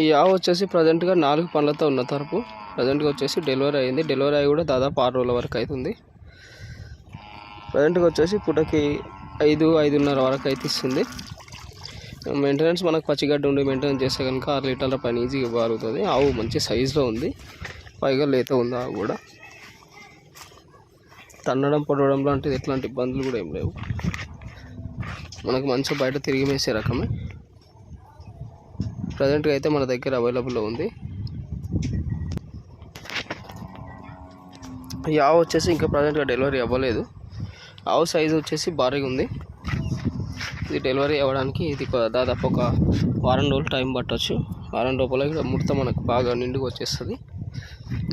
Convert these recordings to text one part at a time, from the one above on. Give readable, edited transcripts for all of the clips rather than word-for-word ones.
ఈ ఆవు వచ్చేసి ప్రజెంట్గా 4 పళ్ళతో ఉన్న తరపు. ప్రజెంట్గా వచ్చేసి డెలివరీ అయింది. డెలివరీ అయ్యి కూడా దాదాపు 6 రోజుల వరకు అవుతుంది. ప్రజెంట్గా వచ్చేసి పూటకి 5-5:30 వరకు అయితే ఇస్తుంది. మెయింటెనెన్స్ మనకు పచ్చిగడ్డ ఉండి మెయింటెనెన్స్ చేస్తే కనుక 6 లీటర్ల పైన ఈజీగా బాగుతుంది. ఆవు మంచి సైజులో ఉంది, పైగా లేత ఉంది. ఆవు కూడా తన్నడం పొడవడం లాంటిది ఎట్లాంటి ఇబ్బందులు కూడా ఏం లేవు. మనకు మంచిగా బయట తిరిగి మేసే రకమే. ప్రజెంట్గా అయితే మన దగ్గర అవైలబుల్లో ఉంది. ఈ ఆవు వచ్చేసి ఇంకా ప్రజెంట్గా డెలివరీ అవ్వలేదు. ఆవు సైజు వచ్చేసి భారీగా ఉంది. ఇది డెలివరీ అవ్వడానికి ఇది దాదాపు ఒక వారం రోజులు టైం పట్టవచ్చు. వారం లోపల ముడత మనకు బాగా నిండుగా వచ్చేస్తుంది.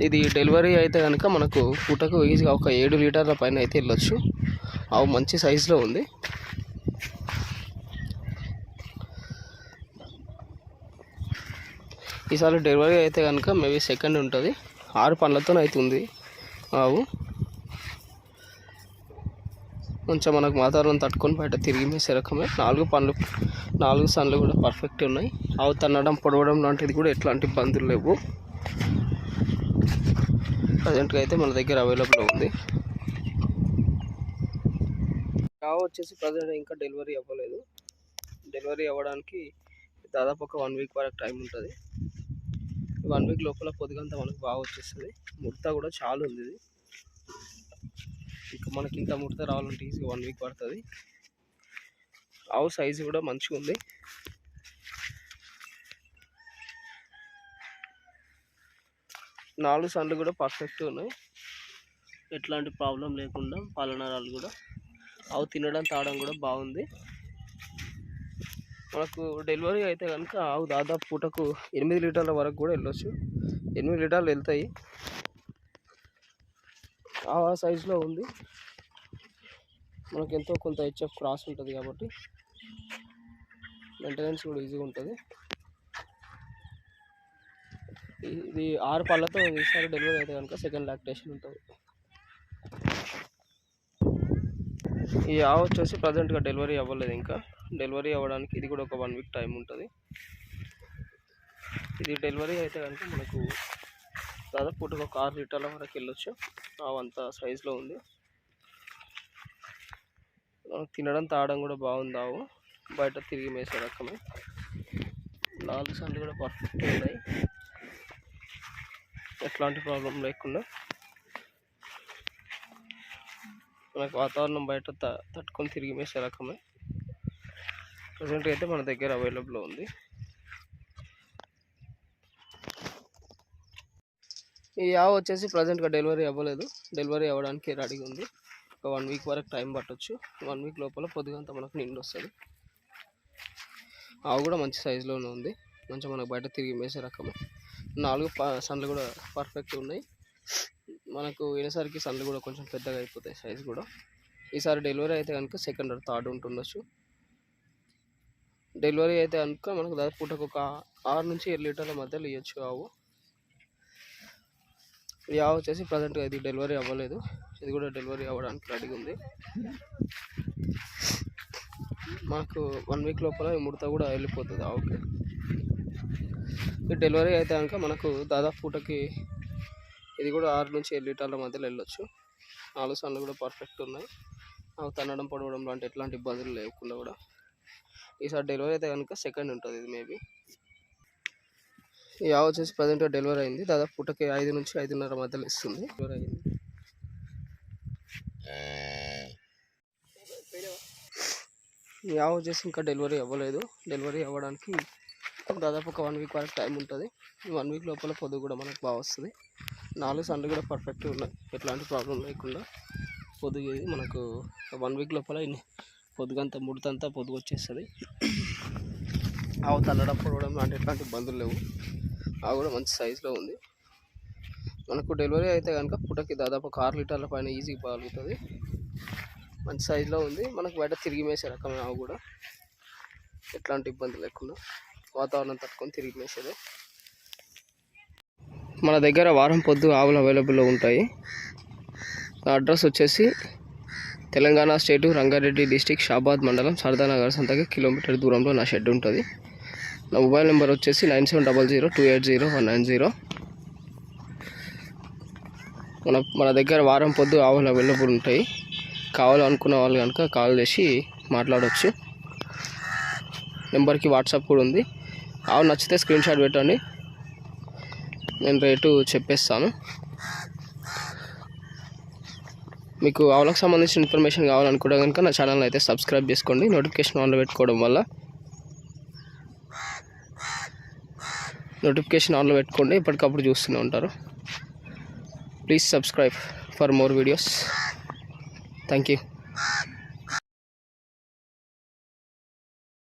ఇది డెలివరీ అయితే కనుక మనకు పూటకు ఈజీగా ఒక 7 లీటర్ల పైన అయితే వెళ్ళొచ్చు. ఆవు మంచి సైజులో ఉంది. ఈసారి డెలివరీ అయితే కనుక మేబీ సెకండ్ ఉంటుంది. 6 పళ్ళతో అవుతుంది ఆవు. కొంచెం మనకు వాతావరణం తట్టుకొని బయట తిరిగి మేసే రకమే. 4 సన్లు కూడా పర్ఫెక్ట్ ఉన్నాయి. ఆవు తన్నడం పొడవడం లాంటిది కూడా ఎట్లాంటి ఇబ్బందులు లేవు. ప్రజెంట్గా అయితే మన దగ్గర అవైలబుల్ ఉంది. ఆవు వచ్చేసి ప్రజెంట్ ఇంకా డెలివరీ అవ్వలేదు. డెలివరీ అవ్వడానికి దాదాపు ఒక 1 వీక్ వరకు టైం ఉంటుంది. 1 వీక్ లోపల పొద్దుగంతా మనకు బాగా వచ్చేస్తుంది. ముడత కూడా చాలా ఉంది. ఇది ఇంకా మనకి ఇంత ముడత రావాలంటే ఈజీగా 1 వీక్ పడుతుంది. ఆవు సైజు కూడా మంచిగా ఉంది. నాలుగు సన్లు కూడా పర్ఫెక్ట్గా ఉన్నాయి, ఎట్లాంటి ప్రాబ్లం లేకుండా. పాలనరాలు కూడా ఆవు తినడం తాగడం కూడా బాగుంది. మనకు డెలివరీ అయితే కనుక ఆవు దాదాపు పూటకు 8 లీటర్ల వరకు కూడా వెళ్ళొచ్చు. 8 లీటర్లు వెళ్తాయి. ఆ సైజులో ఉంది. మనకు ఎంతో కొంత హెచ్ఎఫ్ క్రాస్ ఉంటుంది కాబట్టి మెయింటెనెన్స్ కూడా ఈజీగా ఉంటుంది. ఇది 6 పళ్ళతో ఈసారి డెలివరీ అయితే కనుక సెకండ్ లాక్టేషన్ ఉంటుంది. ఈ ఆవు వచ్చేసి ప్రజెంట్గా డెలివరీ అవ్వలేదు. ఇంకా డెలివరీ అవ్వడానికి ఇది కూడా ఒక 1 వీక్ టైం ఉంటుంది. ఇది డెలివరీ అయితే కనుక మనకు దాదాపు పూటకు ఒక 6 లీటర్ల వరకు వెళ్ళొచ్చు. ఆవు అంత సైజులో ఉంది. తినడం తాగడం కూడా బాగుంది. ఆవు బయట తిరిగి మేసే రకమే. 4 సన్లు కూడా పర్ఫెక్ట్గా ఉన్నాయి, ఎట్లాంటి ప్రాబ్లం లేకుండా. మనకు వాతావరణం బయట తట్టుకొని తిరిగి మేసే రకమే. ప్రజెంట్ అయితే మన దగ్గర అవైలబుల్లో ఉంది. ఈ ఆవు వచ్చేసి ప్రజెంట్గా డెలివరీ అవ్వలేదు. డెలివరీ అవ్వడానికి రెడీగా ఉంది. ఒక 1 వీక్ వరకు టైం పట్టవచ్చు. 1 వీక్ లోపల పొద్దుగంతా మనకు నిండు వస్తుంది. ఆవు కూడా మంచి సైజులోనే ఉంది. మంచిగా మనకు బయట తిరిగి మేసే రకమే. 4 సన్లు కూడా పర్ఫెక్ట్ ఉన్నాయి. మనకు ఈసారికి సన్లు కూడా కొంచెం పెద్దగా అయిపోతాయి సైజు కూడా. ఈసారి డెలివరీ అయితే కనుక సెకండ్ ఆర్ థర్డ్ ఉంటుండొచ్చు. డెలివరీ అయితే కనుక మనకు దాదాపు పూటకు ఒక 6 నుంచి 7 లీటర్ల మధ్యలో ఇవ్వచ్చు ఆవు. ఈ ఆవు వచ్చేసి ప్రజెంట్గా ఇది డెలివరీ అవ్వలేదు. ఇది కూడా డెలివరీ అవ్వడానికి రెడీగా ఉంది. మనకు 1 వీక్ లోపల ముడత కూడా వెళ్ళిపోతుంది ఆవుకి. ఈ డెలివరీ అయితే కనుక మనకు దాదాపు పూటకి ఇది కూడా 6 నుంచి 7 లీటర్ల మధ్యలో వెళ్ళొచ్చు. 4 సన్లు కూడా పర్ఫెక్ట్ ఉన్నాయి. ఆవు తన్నడం పొడవడం లాంటి ఎట్లాంటి ఇబ్బందులు లేకుండా కూడా. ఈసారి డెలివరీ అయితే కనుక సెకండ్ ఉంటుంది. ఇది మేబీ. ఈ ఆవు వచ్చేసి ప్రజెంట్గా డెలివరీ అయింది. దాదాపు పూటకి 5 నుంచి 5:30 మధ్యలో ఇస్తుంది. డెలివరీ అయింది. ఈ ఆవు వచ్చేసి ఇంకా డెలివరీ అవ్వలేదు. డెలివరీ అవ్వడానికి దాదాపు ఒక 1 వీక్ వరకు టైం ఉంటుంది. ఈ 1 వీక్ లోపల పొద్దు కూడా మనకు బాగా వస్తుంది. 4 సన్లు కూడా పర్ఫెక్ట్గా ఉన్నాయి, ఎట్లాంటి ప్రాబ్లం లేకుండా. పొద్దుగు మనకు 1 వీక్ లోపల పొద్దుగంతా ముడతంతా పొద్దుగు వచ్చేస్తుంది. ఆవు తల్లడం పొడవడం లాంటి ఎట్లాంటి ఇబ్బందులు లేవు. ఆవు కూడా మంచి సైజులో ఉంది. మనకు డెలివరీ అయితే కనుక పూటకి దాదాపు ఒక 6 లీటర్ల పైన ఈజీగా పాలుగుతుంది. మంచి సైజులో ఉంది. మనకు బయట తిరిగి మేసే రకమైన ఆవు కూడా, ఎట్లాంటి ఇబ్బంది లేకుండా. వాతావరణం తట్టుకొని తిరిగి మేసేదే. మన దగ్గర వారం పొద్దు ఆవులు అవైలబుల్లో ఉంటాయి. అడ్రస్ వచ్చేసి తెలంగాణ స్టేటు రంగారెడ్డి డిస్టిక్ షాబాద్ మండలం సర్దానగర్ సంతకి కిలోమీటర్ దూరంలో నా షెడ్ ఉంటుంది. నా మొబైల్ నెంబర్ వచ్చేసి 9700280190. మన దగ్గర వారం పొద్దు ఆవులు అవైలబుల్ ఉంటాయి. కావాలనుకున్న వాళ్ళు కనుక కాల్ చేసి మాట్లాడవచ్చు. నెంబర్కి వాట్సాప్ కూడా ఉంది. ఆవు నచ్చితే స్క్రీన్ షాట్ పెట్టండి, నేను రేటు చెప్పేస్తాను. మీకు ఆవులకు సంబంధించిన ఇన్ఫర్మేషన్ కావాలనుకుంటే కనుక నా ఛానల్ అయితే సబ్స్క్రైబ్ చేసుకోండి. నోటిఫికేషన్ ఆన్లో పెట్టుకోవడం వల్ల పెట్టుకోండి, ఎప్పటికప్పుడు చూస్తూనే ఉంటారు. Please subscribe for more videos. Thank you.